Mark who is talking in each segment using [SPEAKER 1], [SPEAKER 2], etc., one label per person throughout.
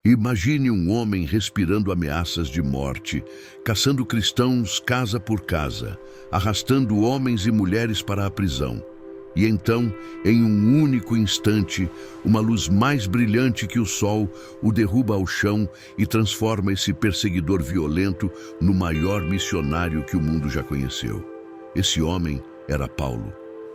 [SPEAKER 1] Imagine um homem respirando ameaças de morte, caçando cristãos casa por casa, arrastando homens e mulheres para a prisão. E então, em um único instante, uma luz mais brilhante que o sol o derruba ao chão e transforma esse perseguidor violento no maior missionário que o mundo já conheceu. Esse homem era Paulo.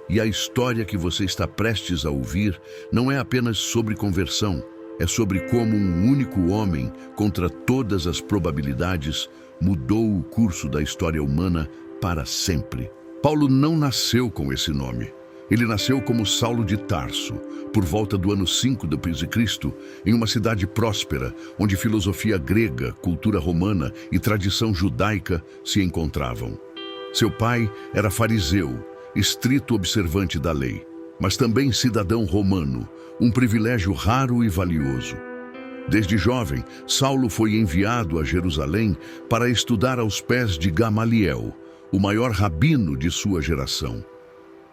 [SPEAKER 1] E a história que você está prestes a ouvir não é apenas sobre conversão, é sobre como um único homem, contra todas as probabilidades, mudou o curso da história humana para sempre. Paulo não nasceu com esse nome. Ele nasceu como Saulo de Tarso, por volta do ano 5 d.C., em uma cidade próspera, onde filosofia grega, cultura romana e tradição judaica se encontravam. Seu pai era fariseu, estrito observante da lei, mas também cidadão romano, um privilégio raro e valioso. Desde jovem, Saulo foi enviado a Jerusalém para estudar aos pés de Gamaliel, o maior rabino de sua geração.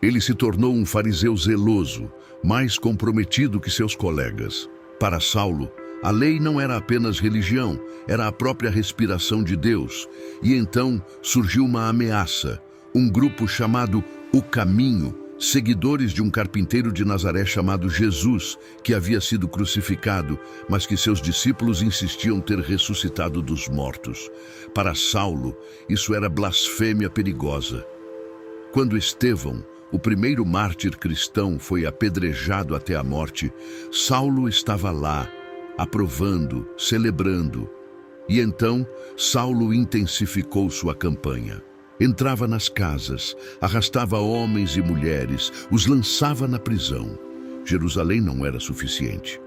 [SPEAKER 1] Ele se tornou um fariseu zeloso, mais comprometido que seus colegas. Para Saulo, a lei não era apenas religião, era a própria respiração de Deus. E então surgiu uma ameaça, um grupo chamado O Caminho, seguidores de um carpinteiro de Nazaré chamado Jesus, que havia sido crucificado, mas que seus discípulos insistiam ter ressuscitado dos mortos. Para Saulo, isso era blasfêmia perigosa. Quando Estevão, o primeiro mártir cristão, foi apedrejado até a morte, Saulo estava lá, aprovando, celebrando. E então, Saulo intensificou sua campanha. Entrava nas casas, arrastava homens e mulheres, os lançava na prisão. Jerusalém não era suficiente.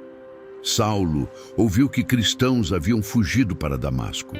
[SPEAKER 1] Saulo ouviu que cristãos haviam fugido para Damasco.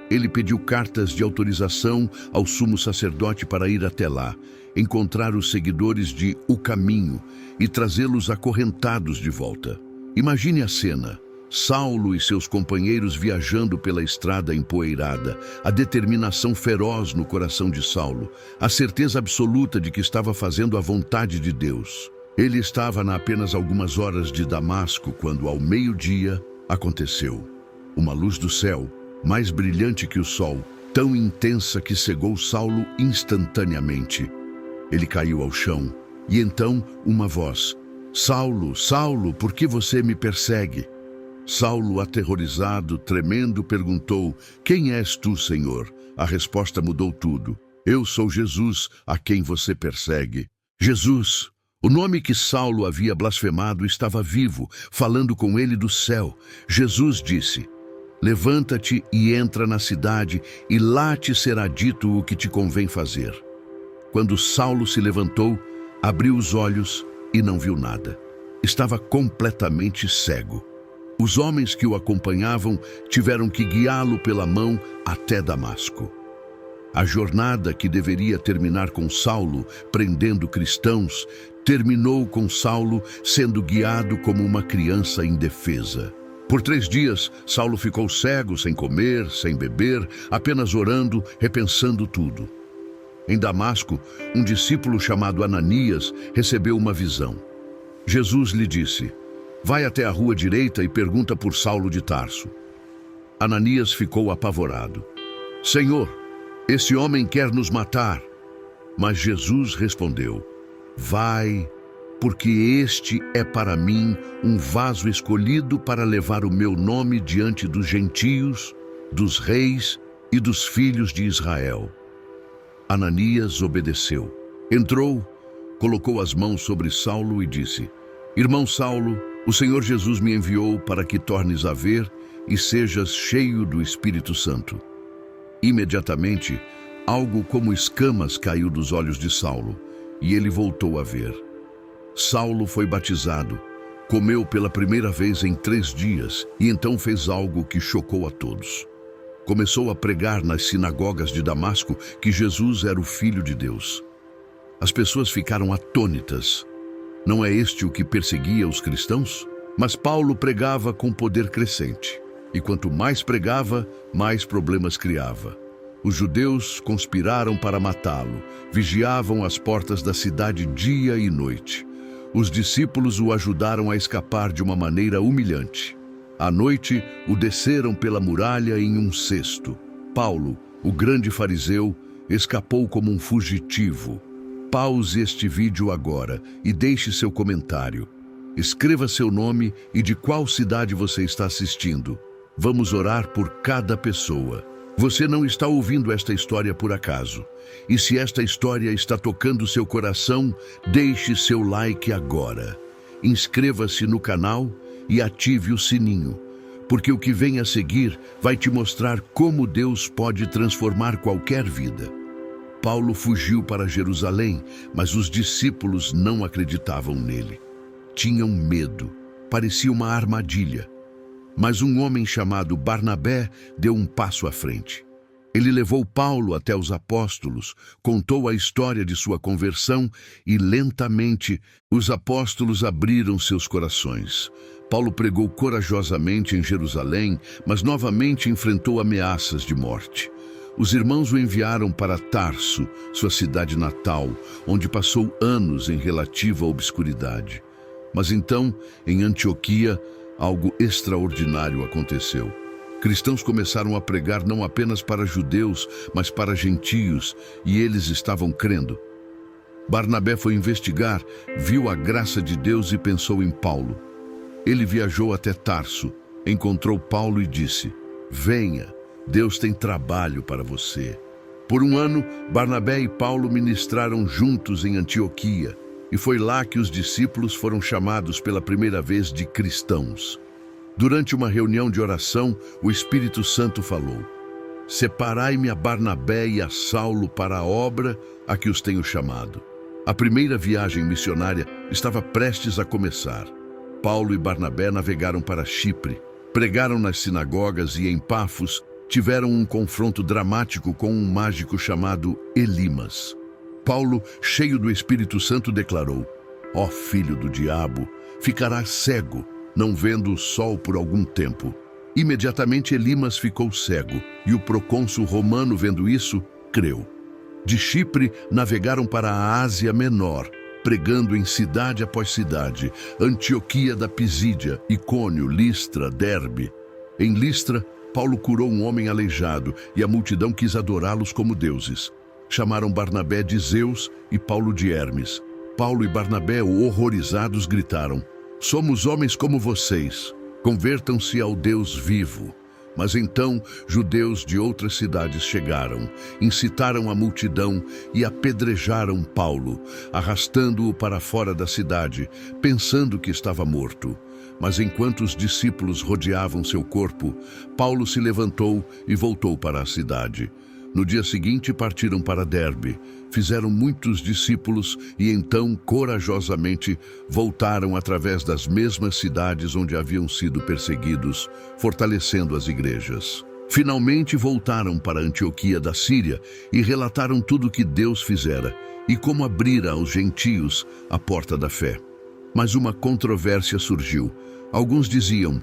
[SPEAKER 1] Ele pediu cartas de autorização ao sumo sacerdote para ir até lá, encontrar os seguidores de O Caminho e trazê-los acorrentados de volta. Imagine a cena. Saulo e seus companheiros viajando pela estrada empoeirada, a determinação feroz no coração de Saulo, a certeza absoluta de que estava fazendo a vontade de Deus. Ele estava a apenas algumas horas de Damasco quando, ao meio-dia, aconteceu. Uma luz do céu, mais brilhante que o sol, tão intensa que cegou Saulo instantaneamente. Ele caiu ao chão, e então uma voz: "Saulo, Saulo, por que você me persegue?" Saulo, aterrorizado, tremendo, perguntou: "Quem és tu, Senhor?" A resposta mudou tudo. "Eu sou Jesus, a quem você persegue." Jesus, o nome que Saulo havia blasfemado, estava vivo, falando com ele do céu. Jesus disse: "Levanta-te e entra na cidade, e lá te será dito o que te convém fazer." Quando Saulo se levantou, abriu os olhos e não viu nada. Estava completamente cego. Os homens que o acompanhavam tiveram que guiá-lo pela mão até Damasco. A jornada, que deveria terminar com Saulo prendendo cristãos, terminou com Saulo sendo guiado como uma criança indefesa. Por 3 dias, Saulo ficou cego, sem comer, sem beber, apenas orando, repensando tudo. Em Damasco, um discípulo chamado Ananias recebeu uma visão. Jesus lhe disse: "Vai até a rua direita e pergunta por Saulo de Tarso." Ananias ficou apavorado. "Senhor, esse homem quer nos matar." Mas Jesus respondeu: "Vai, porque este é para mim um vaso escolhido para levar o meu nome diante dos gentios, dos reis e dos filhos de Israel." Ananias obedeceu. Entrou, colocou as mãos sobre Saulo e disse: "Irmão Saulo, o Senhor Jesus me enviou para que tornes a ver e sejas cheio do Espírito Santo." Imediatamente, algo como escamas caiu dos olhos de Saulo, e ele voltou a ver. Saulo foi batizado, comeu pela primeira vez em 3 dias, e então fez algo que chocou a todos. Começou a pregar nas sinagogas de Damasco que Jesus era o Filho de Deus. As pessoas ficaram atônitas. Não é este o que perseguia os cristãos? Mas Paulo pregava com poder crescente. E quanto mais pregava, mais problemas criava. Os judeus conspiraram para matá-lo, vigiavam as portas da cidade dia e noite. Os discípulos o ajudaram a escapar de uma maneira humilhante. À noite, o desceram pela muralha em um cesto. Paulo, o grande fariseu, escapou como um fugitivo. Pause este vídeo agora e deixe seu comentário. Escreva seu nome e de qual cidade você está assistindo. Vamos orar por cada pessoa. Você não está ouvindo esta história por acaso. E se esta história está tocando seu coração, deixe seu like agora. Inscreva-se no canal e ative o sininho, porque o que vem a seguir vai te mostrar como Deus pode transformar qualquer vida. Paulo fugiu para Jerusalém, mas os discípulos não acreditavam nele. Tinham medo, parecia uma armadilha. Mas um homem chamado Barnabé deu um passo à frente. Ele levou Paulo até os apóstolos, contou a história de sua conversão e, lentamente, os apóstolos abriram seus corações. Paulo pregou corajosamente em Jerusalém, mas novamente enfrentou ameaças de morte. Os irmãos o enviaram para Tarso, sua cidade natal, onde passou anos em relativa obscuridade. Mas então, em Antioquia, algo extraordinário aconteceu. Cristãos começaram a pregar não apenas para judeus, mas para gentios, e eles estavam crendo. Barnabé foi investigar, viu a graça de Deus e pensou em Paulo. Ele viajou até Tarso, encontrou Paulo e disse: "Venha, Deus tem trabalho para você." Por um ano, Barnabé e Paulo ministraram juntos em Antioquia, e foi lá que os discípulos foram chamados pela primeira vez de cristãos. Durante uma reunião de oração, o Espírito Santo falou: "Separai-me a Barnabé e a Saulo para a obra a que os tenho chamado." A primeira viagem missionária estava prestes a começar. Paulo e Barnabé navegaram para Chipre, pregaram nas sinagogas e em Pafos tiveram um confronto dramático com um mágico chamado Elimas. Paulo, cheio do Espírito Santo, declarou: "Ó filho do diabo, ficarás cego, não vendo o sol por algum tempo." Imediatamente Elimas ficou cego, e o procônsul romano, vendo isso, creu. De Chipre, navegaram para a Ásia Menor, pregando em cidade após cidade: Antioquia da Pisídia, Icônio, Listra, Derbe. Em Listra, Paulo curou um homem aleijado, e a multidão quis adorá-los como deuses. Chamaram Barnabé de Zeus e Paulo de Hermes. Paulo e Barnabé, horrorizados, gritaram: "Somos homens como vocês, convertam-se ao Deus vivo." Mas então judeus de outras cidades chegaram, incitaram a multidão e apedrejaram Paulo, arrastando-o para fora da cidade, pensando que estava morto. Mas enquanto os discípulos rodeavam seu corpo, Paulo se levantou e voltou para a cidade. No dia seguinte partiram para Derbe, fizeram muitos discípulos e então, corajosamente, voltaram através das mesmas cidades onde haviam sido perseguidos, fortalecendo as igrejas. Finalmente voltaram para Antioquia da Síria e relataram tudo o que Deus fizera e como abrira aos gentios a porta da fé. Mas uma controvérsia surgiu. Alguns diziam: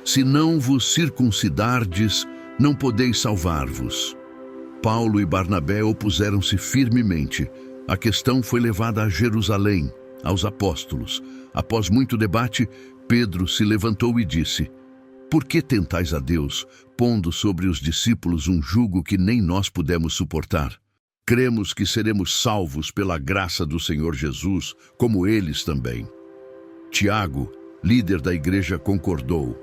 [SPEAKER 1] "Se não vos circuncidardes, não podeis salvar-vos." Paulo e Barnabé opuseram-se firmemente. A questão foi levada a Jerusalém, aos apóstolos. Após muito debate, Pedro se levantou e disse: "Por que tentais a Deus, pondo sobre os discípulos um jugo que nem nós pudemos suportar? Cremos que seremos salvos pela graça do Senhor Jesus, como eles também." Tiago, líder da igreja, concordou: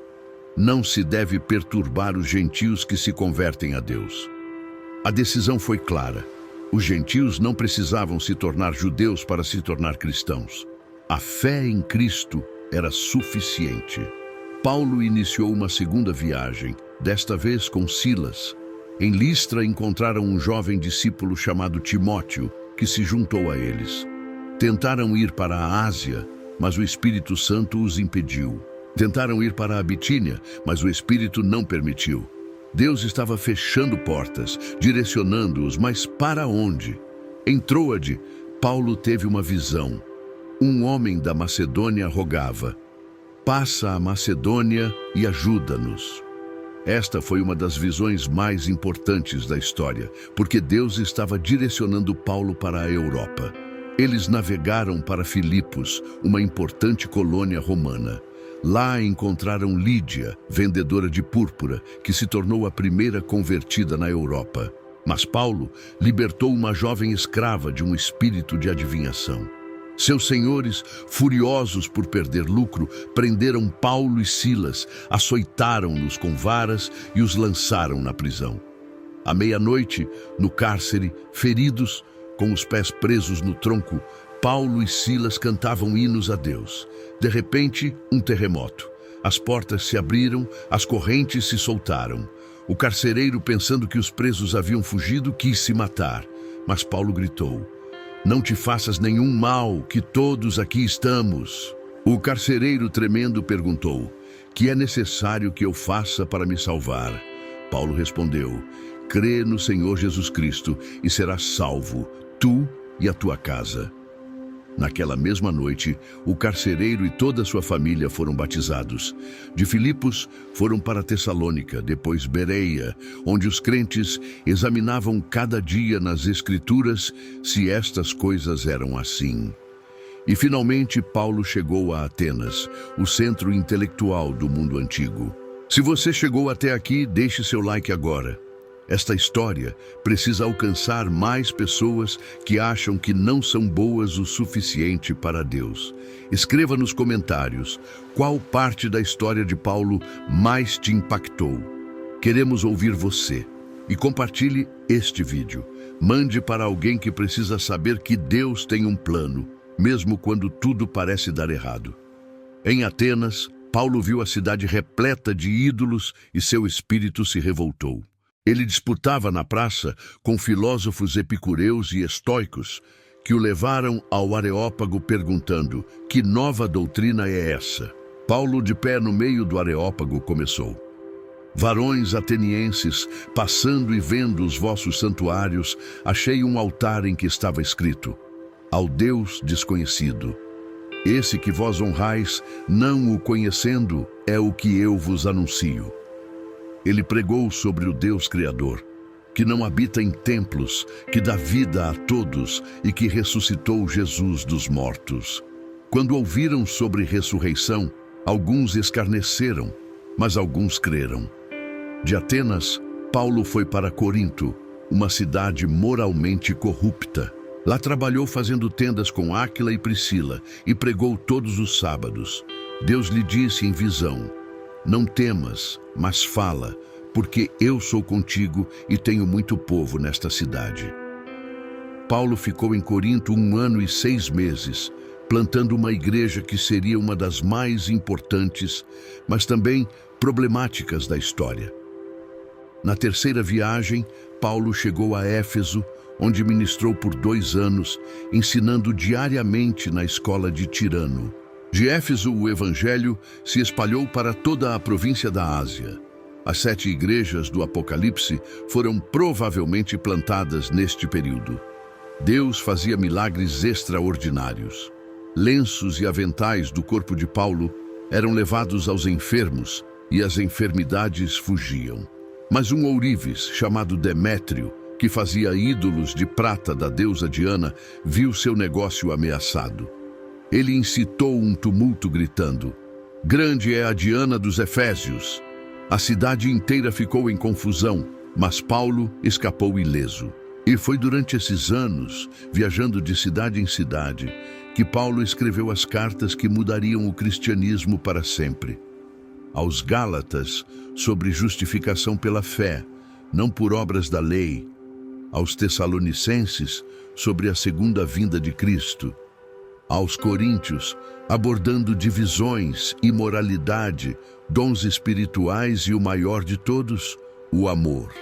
[SPEAKER 1] "Não se deve perturbar os gentios que se convertem a Deus." A decisão foi clara. Os gentios não precisavam se tornar judeus para se tornar cristãos. A fé em Cristo era suficiente. Paulo iniciou uma segunda viagem, desta vez com Silas. Em Listra encontraram um jovem discípulo chamado Timóteo, que se juntou a eles. Tentaram ir para a Ásia, mas o Espírito Santo os impediu. Tentaram ir para a Bitínia, mas o Espírito não permitiu. Deus estava fechando portas, direcionando-os, mas para onde? Em Troade, Paulo teve uma visão. Um homem da Macedônia rogava: "Passa a Macedônia e ajuda-nos." Esta foi uma das visões mais importantes da história, porque Deus estava direcionando Paulo para a Europa. Eles navegaram para Filipos, uma importante colônia romana. Lá encontraram Lídia, vendedora de púrpura, que se tornou a primeira convertida na Europa. Mas Paulo libertou uma jovem escrava de um espírito de adivinhação. Seus senhores, furiosos por perder lucro, prenderam Paulo e Silas, açoitaram-nos com varas e os lançaram na prisão. À meia-noite, no cárcere, feridos, com os pés presos no tronco, Paulo e Silas cantavam hinos a Deus. De repente, um terremoto. As portas se abriram, as correntes se soltaram. O carcereiro, pensando que os presos haviam fugido, quis se matar. Mas Paulo gritou: "Não te faças nenhum mal, que todos aqui estamos." O carcereiro, tremendo, perguntou: "Que é necessário que eu faça para me salvar?" Paulo respondeu: "Crê no Senhor Jesus Cristo e serás salvo, tu e a tua casa." Naquela mesma noite, o carcereiro e toda a sua família foram batizados. De Filipos, foram para Tessalônica, depois Bereia, onde os crentes examinavam cada dia nas Escrituras se estas coisas eram assim. E finalmente Paulo chegou a Atenas, o centro intelectual do mundo antigo. Se você chegou até aqui, deixe seu like agora. Esta história precisa alcançar mais pessoas que acham que não são boas o suficiente para Deus. Escreva nos comentários qual parte da história de Paulo mais te impactou. Queremos ouvir você. E compartilhe este vídeo. Mande para alguém que precisa saber que Deus tem um plano, mesmo quando tudo parece dar errado. Em Atenas, Paulo viu a cidade repleta de ídolos e seu espírito se revoltou. Ele disputava na praça com filósofos epicureus e estoicos que o levaram ao Areópago perguntando: "Que nova doutrina é essa?" Paulo, de pé no meio do Areópago, começou: "Varões atenienses, passando e vendo os vossos santuários, achei um altar em que estava escrito: Ao Deus desconhecido. Esse que vós honrais, não o conhecendo, é o que eu vos anuncio." Ele pregou sobre o Deus Criador, que não habita em templos, que dá vida a todos e que ressuscitou Jesus dos mortos. Quando ouviram sobre ressurreição, alguns escarneceram, mas alguns creram. De Atenas, Paulo foi para Corinto, uma cidade moralmente corrupta. Lá trabalhou fazendo tendas com Áquila e Priscila e pregou todos os sábados. Deus lhe disse em visão: "Não temas, mas fala, porque eu sou contigo e tenho muito povo nesta cidade." Paulo ficou em Corinto 1 ano e 6 meses, plantando uma igreja que seria uma das mais importantes, mas também problemáticas da história. Na terceira viagem, Paulo chegou a Éfeso, onde ministrou por 2 anos, ensinando diariamente na escola de Tirano. De Éfeso, o evangelho se espalhou para toda a província da Ásia. As 7 igrejas do Apocalipse foram provavelmente plantadas neste período. Deus fazia milagres extraordinários. Lenços e aventais do corpo de Paulo eram levados aos enfermos e as enfermidades fugiam. Mas um ourives, chamado Demétrio, que fazia ídolos de prata da deusa Diana, viu seu negócio ameaçado. Ele incitou um tumulto gritando: "Grande é a Diana dos Efésios!" A cidade inteira ficou em confusão, mas Paulo escapou ileso. E foi durante esses anos, viajando de cidade em cidade, que Paulo escreveu as cartas que mudariam o cristianismo para sempre. Aos Gálatas, sobre justificação pela fé, não por obras da lei. Aos Tessalonicenses, sobre a segunda vinda de Cristo. Aos Coríntios, abordando divisões, imoralidade, dons espirituais e o maior de todos, o amor.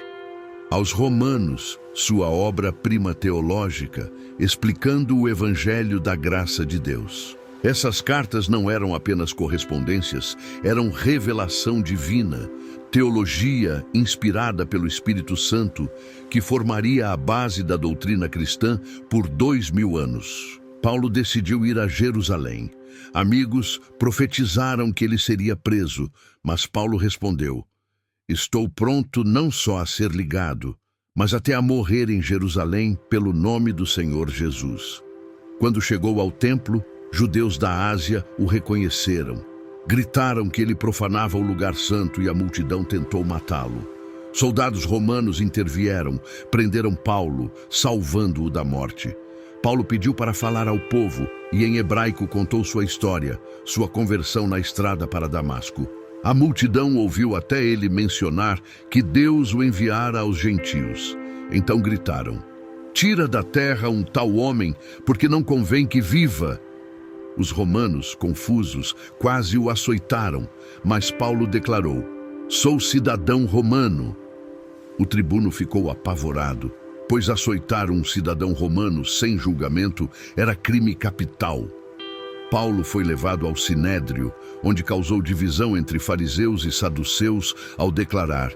[SPEAKER 1] Aos Romanos, sua obra-prima teológica, explicando o evangelho da graça de Deus. Essas cartas não eram apenas correspondências, eram revelação divina, teologia inspirada pelo Espírito Santo, que formaria a base da doutrina cristã por 2000 anos. Paulo decidiu ir a Jerusalém. Amigos profetizaram que ele seria preso, mas Paulo respondeu: "Estou pronto não só a ser ligado, mas até a morrer em Jerusalém pelo nome do Senhor Jesus." Quando chegou ao templo, judeus da Ásia o reconheceram. Gritaram que ele profanava o lugar santo e a multidão tentou matá-lo. Soldados romanos intervieram, prenderam Paulo, salvando-o da morte. Paulo pediu para falar ao povo e em hebraico contou sua história, sua conversão na estrada para Damasco. A multidão ouviu até ele mencionar que Deus o enviara aos gentios. Então gritaram: "Tira da terra um tal homem, porque não convém que viva." Os romanos, confusos, quase o açoitaram, mas Paulo declarou: "Sou cidadão romano." O tribuno ficou apavorado, pois açoitar um cidadão romano sem julgamento era crime capital. Paulo foi levado ao Sinédrio, onde causou divisão entre fariseus e saduceus ao declarar: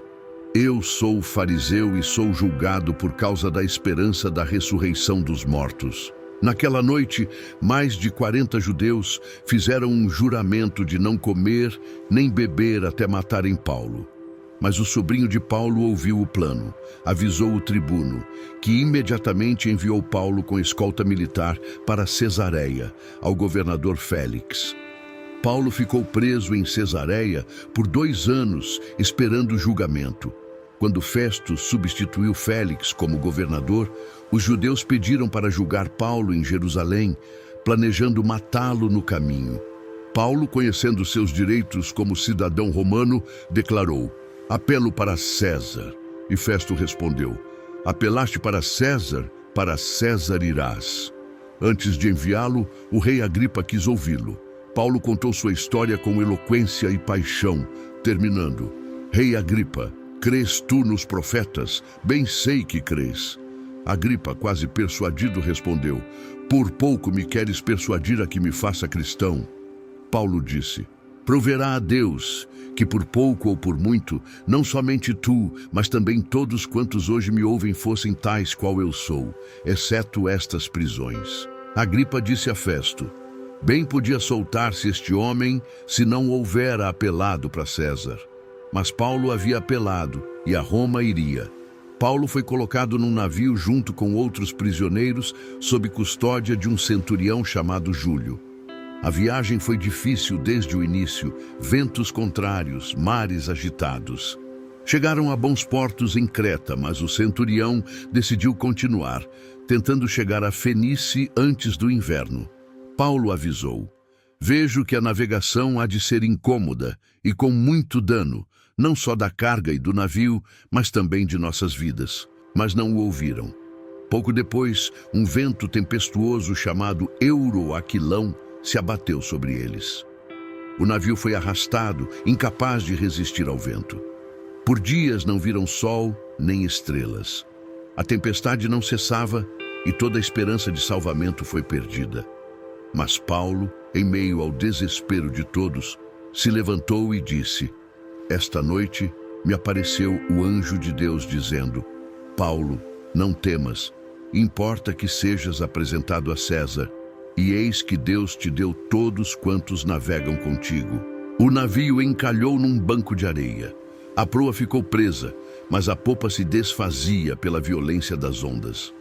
[SPEAKER 1] "Eu sou fariseu e sou julgado por causa da esperança da ressurreição dos mortos." Naquela noite, mais de 40 judeus fizeram um juramento de não comer nem beber até matarem Paulo. Mas o sobrinho de Paulo ouviu o plano, avisou o tribuno, que imediatamente enviou Paulo com escolta militar para Cesareia, ao governador Félix. Paulo ficou preso em Cesareia por 2 anos, esperando o julgamento. Quando Festo substituiu Félix como governador, os judeus pediram para julgar Paulo em Jerusalém, planejando matá-lo no caminho. Paulo, conhecendo seus direitos como cidadão romano, declarou: "Apelo para César." E Festo respondeu: "Apelaste para César irás." Antes de enviá-lo, o rei Agripa quis ouvi-lo. Paulo contou sua história com eloquência e paixão, terminando: "Rei Agripa, crês tu nos profetas? Bem sei que crês." Agripa, quase persuadido, respondeu: "Por pouco me queres persuadir a que me faça cristão." Paulo disse: "Proverá a Deus que por pouco ou por muito, não somente tu, mas também todos quantos hoje me ouvem fossem tais qual eu sou, exceto estas prisões." Agripa disse a Festo: "Bem podia soltar-se este homem se não houvera apelado para César." Mas Paulo havia apelado e a Roma iria. Paulo foi colocado num navio junto com outros prisioneiros sob custódia de um centurião chamado Júlio. A viagem foi difícil desde o início, ventos contrários, mares agitados. Chegaram a bons portos em Creta, mas o centurião decidiu continuar, tentando chegar a Fenice antes do inverno. Paulo avisou: "Vejo que a navegação há de ser incômoda e com muito dano, não só da carga e do navio, mas também de nossas vidas." Mas não o ouviram. Pouco depois, um vento tempestuoso chamado Euroaquilão se abateu sobre eles. O navio foi arrastado, incapaz de resistir ao vento. Por dias não viram sol nem estrelas. A tempestade não cessava e toda a esperança de salvamento foi perdida. Mas Paulo, em meio ao desespero de todos, se levantou e disse: "Esta noite me apareceu o anjo de Deus dizendo: Paulo, não temas, importa que sejas apresentado a César, e eis que Deus te deu todos quantos navegam contigo." O navio encalhou num banco de areia. A proa ficou presa, mas a popa se desfazia pela violência das ondas.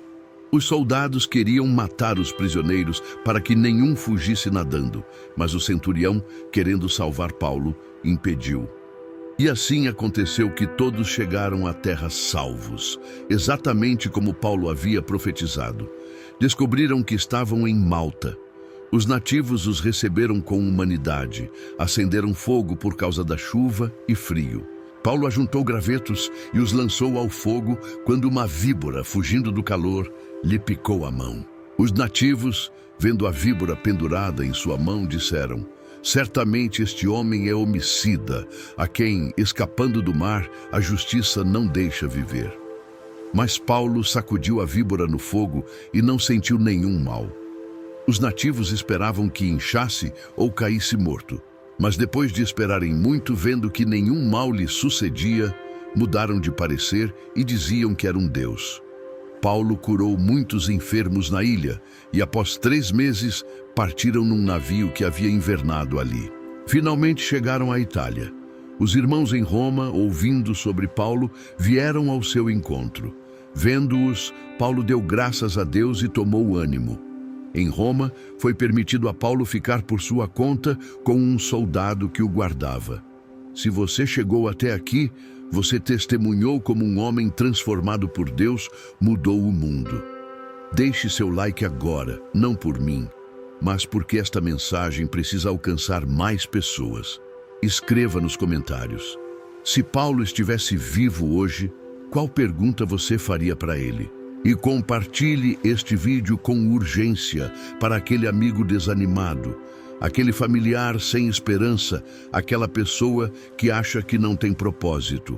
[SPEAKER 1] Os soldados queriam matar os prisioneiros para que nenhum fugisse nadando, mas o centurião, querendo salvar Paulo, impediu. E assim aconteceu que todos chegaram à terra salvos, exatamente como Paulo havia profetizado. Descobriram que estavam em Malta. Os nativos os receberam com humanidade, acenderam fogo por causa da chuva e frio. Paulo ajuntou gravetos e os lançou ao fogo quando uma víbora, fugindo do calor, lhe picou a mão. Os nativos, vendo a víbora pendurada em sua mão, disseram: "Certamente este homem é homicida, a quem, escapando do mar, a justiça não deixa viver." Mas Paulo sacudiu a víbora no fogo e não sentiu nenhum mal. Os nativos esperavam que inchasse ou caísse morto. Mas depois de esperarem muito, vendo que nenhum mal lhe sucedia, mudaram de parecer e diziam que era um deus. Paulo curou muitos enfermos na ilha e, após 3 meses, partiram num navio que havia invernado ali. Finalmente chegaram à Itália. Os irmãos em Roma, ouvindo sobre Paulo, vieram ao seu encontro. Vendo-os, Paulo deu graças a Deus e tomou ânimo. Em Roma, foi permitido a Paulo ficar por sua conta com um soldado que o guardava. Se você chegou até aqui, você testemunhou como um homem transformado por Deus mudou o mundo. Deixe seu like agora, não por mim, mas porque esta mensagem precisa alcançar mais pessoas. Escreva nos comentários. Se Paulo estivesse vivo hoje, qual pergunta você faria para ele? E compartilhe este vídeo com urgência para aquele amigo desanimado, aquele familiar sem esperança, aquela pessoa que acha que não tem propósito.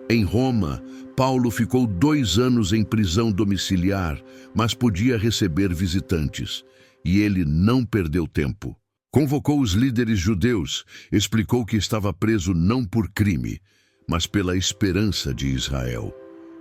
[SPEAKER 1] Em Roma, Paulo ficou 2 anos em prisão domiciliar, mas podia receber visitantes. E ele não perdeu tempo. Convocou os líderes judeus, explicou que estava preso não por crime, mas pela esperança de Israel.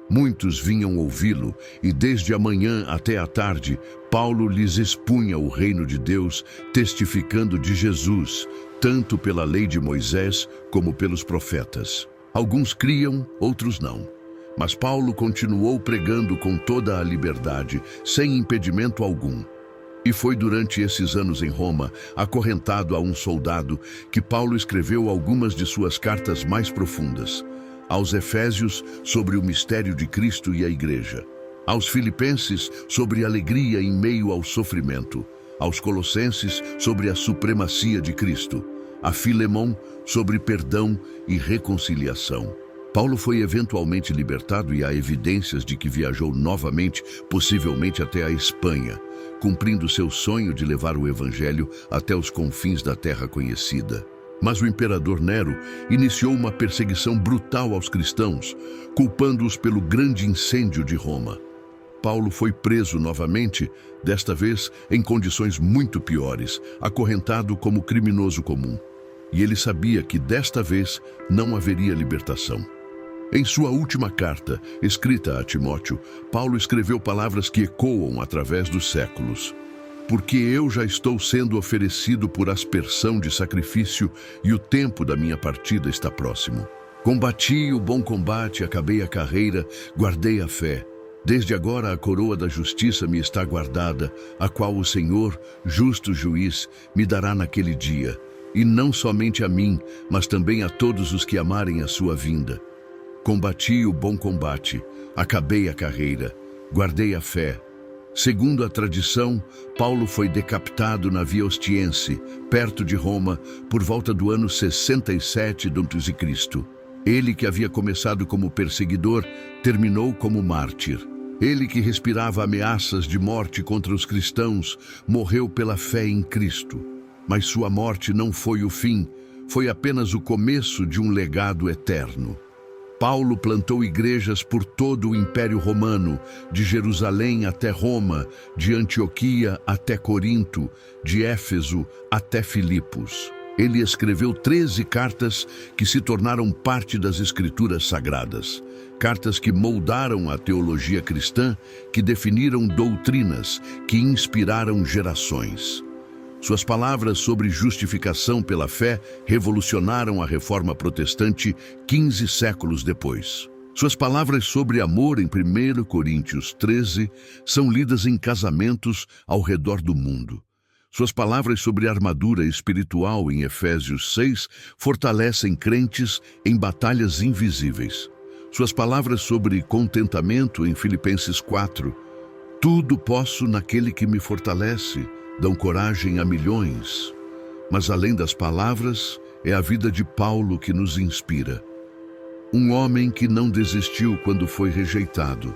[SPEAKER 1] Muitos vinham ouvi-lo, e desde a manhã até a tarde, Paulo lhes expunha o reino de Deus, testificando de Jesus, tanto pela lei de Moisés como pelos profetas. Alguns criam, outros não. Mas Paulo continuou pregando com toda a liberdade, sem impedimento algum. E foi durante esses anos em Roma, acorrentado a um soldado, que Paulo escreveu algumas de suas cartas mais profundas. Aos Efésios, sobre o mistério de Cristo e a Igreja. Aos Filipenses, sobre alegria em meio ao sofrimento. Aos Colossenses, sobre a supremacia de Cristo. A Filemão, sobre perdão e reconciliação. Paulo foi eventualmente libertado e há evidências de que viajou novamente, possivelmente até a Espanha, cumprindo seu sonho de levar o Evangelho até os confins da terra conhecida. Mas o imperador Nero iniciou uma perseguição brutal aos cristãos, culpando-os pelo grande incêndio de Roma. Paulo foi preso novamente, desta vez em condições muito piores, acorrentado como criminoso comum. E ele sabia que desta vez não haveria libertação. Em sua última carta, escrita a Timóteo, Paulo escreveu palavras que ecoam através dos séculos. Porque eu já estou sendo oferecido por aspersão de sacrifício e o tempo da minha partida está próximo. Combati o bom combate, acabei a carreira, guardei a fé. Desde agora a coroa da justiça me está guardada, a qual o Senhor, justo juiz, me dará naquele dia. E não somente a mim, mas também a todos os que amarem a sua vinda. Combati o bom combate, acabei a carreira, guardei a fé. Segundo a tradição, Paulo foi decapitado na Via Ostiense, perto de Roma, por volta do ano 67 d.C. Ele que havia começado como perseguidor, terminou como mártir. Ele que respirava ameaças de morte contra os cristãos, morreu pela fé em Cristo. Mas sua morte não foi o fim, foi apenas o começo de um legado eterno. Paulo plantou igrejas por todo o Império Romano, de Jerusalém até Roma, de Antioquia até Corinto, de Éfeso até Filipos. Ele escreveu 13 cartas que se tornaram parte das Escrituras Sagradas. Cartas que moldaram a teologia cristã, que definiram doutrinas, que inspiraram gerações. Suas palavras sobre justificação pela fé revolucionaram a Reforma Protestante 15 séculos depois. Suas palavras sobre amor em 1 Coríntios 13 são lidas em casamentos ao redor do mundo. Suas palavras sobre armadura espiritual em Efésios 6 fortalecem crentes em batalhas invisíveis. Suas palavras sobre contentamento em Filipenses 4, tudo posso naquele que me fortalece, dão coragem a milhões. Mas além das palavras, é a vida de Paulo que nos inspira. Um homem que não desistiu quando foi rejeitado.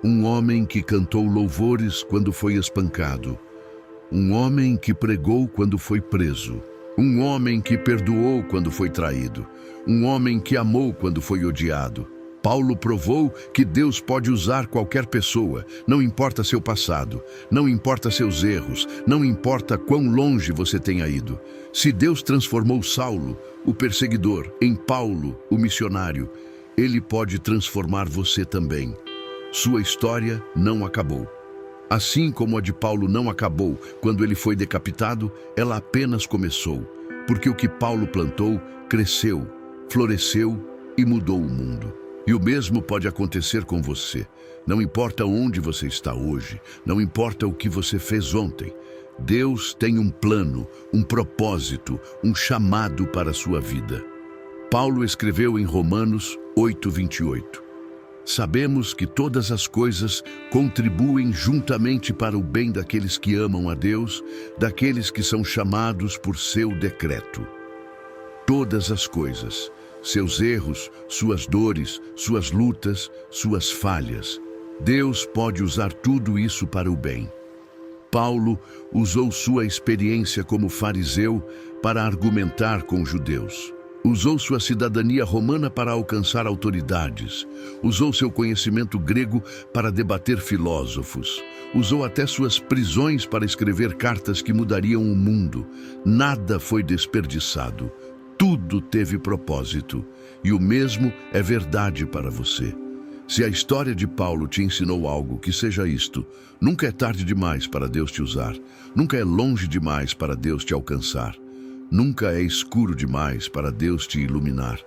[SPEAKER 1] Um homem que cantou louvores quando foi espancado. Um homem que pregou quando foi preso. Um homem que perdoou quando foi traído. Um homem que amou quando foi odiado. Paulo provou que Deus pode usar qualquer pessoa, não importa seu passado, não importa seus erros, não importa quão longe você tenha ido. Se Deus transformou Saulo, o perseguidor, em Paulo, o missionário, Ele pode transformar você também. Sua história não acabou. Assim como a de Paulo não acabou quando ele foi decapitado, ela apenas começou, porque o que Paulo plantou cresceu, floresceu e mudou o mundo. E o mesmo pode acontecer com você. Não importa onde você está hoje, não importa o que você fez ontem. Deus tem um plano, um propósito, um chamado para a sua vida. Paulo escreveu em Romanos 8:28. Sabemos que todas as coisas contribuem juntamente para o bem daqueles que amam a Deus, daqueles que são chamados por seu decreto. Todas as coisas, seus erros, suas dores, suas lutas, suas falhas. Deus pode usar tudo isso para o bem. Paulo usou sua experiência como fariseu para argumentar com os judeus. Usou sua cidadania romana para alcançar autoridades. Usou seu conhecimento grego para debater filósofos. Usou até suas prisões para escrever cartas que mudariam o mundo. Nada foi desperdiçado. Tudo teve propósito. E o mesmo é verdade para você. Se a história de Paulo te ensinou algo, que seja isto: nunca é tarde demais para Deus te usar. Nunca é longe demais para Deus te alcançar. Nunca é escuro demais para Deus te iluminar.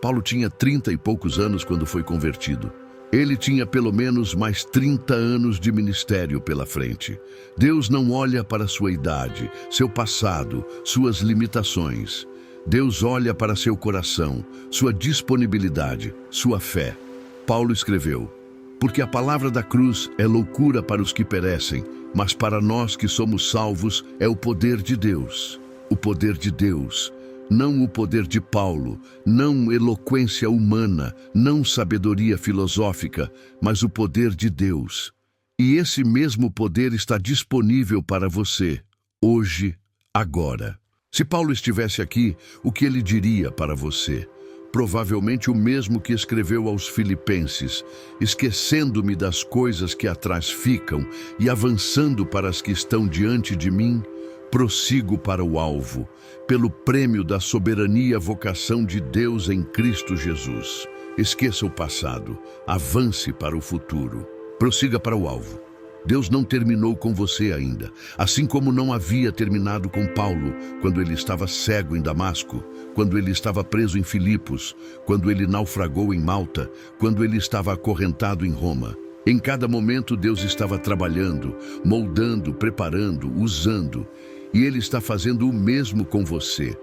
[SPEAKER 1] Paulo tinha 30 e poucos anos quando foi convertido. Ele tinha pelo menos mais 30 anos de ministério pela frente. Deus não olha para sua idade, seu passado, suas limitações. Deus olha para seu coração, sua disponibilidade, sua fé. Paulo escreveu: porque a palavra da cruz é loucura para os que perecem, mas para nós que somos salvos é o poder de Deus. O poder de Deus, não o poder de Paulo, não eloquência humana, não sabedoria filosófica, mas o poder de Deus. E esse mesmo poder está disponível para você, hoje, agora. Se Paulo estivesse aqui, o que ele diria para você? Provavelmente o mesmo que escreveu aos Filipenses: esquecendo-me das coisas que atrás ficam e avançando para as que estão diante de mim, prossigo para o alvo, pelo prêmio da soberania vocação de Deus em Cristo Jesus. Esqueça o passado, avance para o futuro. Prossiga para o alvo. Deus não terminou com você ainda, assim como não havia terminado com Paulo, quando ele estava cego em Damasco, quando ele estava preso em Filipos, quando ele naufragou em Malta, quando ele estava acorrentado em Roma. Em cada momento Deus estava trabalhando, moldando, preparando, usando, e Ele está fazendo o mesmo com você.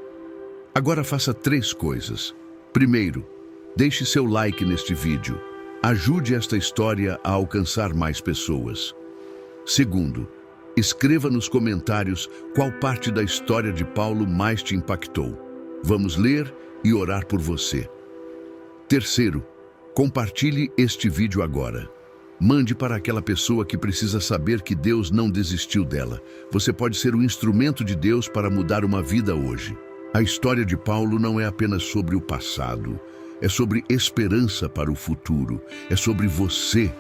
[SPEAKER 1] Agora faça 3 coisas. Primeiro, deixe seu like neste vídeo. Ajude esta história a alcançar mais pessoas. Segundo, escreva nos comentários qual parte da história de Paulo mais te impactou. Vamos ler e orar por você. Terceiro, compartilhe este vídeo agora. Mande para aquela pessoa que precisa saber que Deus não desistiu dela. Você pode ser um instrumento de Deus para mudar uma vida hoje. A história de Paulo não é apenas sobre o passado. É sobre esperança para o futuro. É sobre você.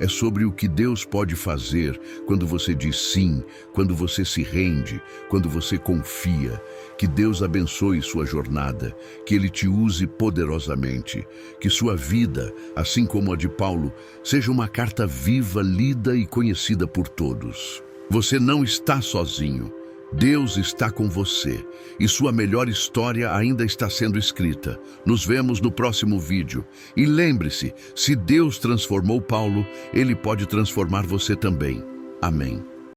[SPEAKER 1] É sobre o que Deus pode fazer quando você diz sim, quando você se rende, quando você confia. Que Deus abençoe sua jornada, que Ele te use poderosamente, que sua vida, assim como a de Paulo, seja uma carta viva, lida e conhecida por todos. Você não está sozinho. Deus está com você e sua melhor história ainda está sendo escrita. Nos vemos no próximo vídeo. E lembre-se, se Deus transformou Paulo, Ele pode transformar você também. Amém.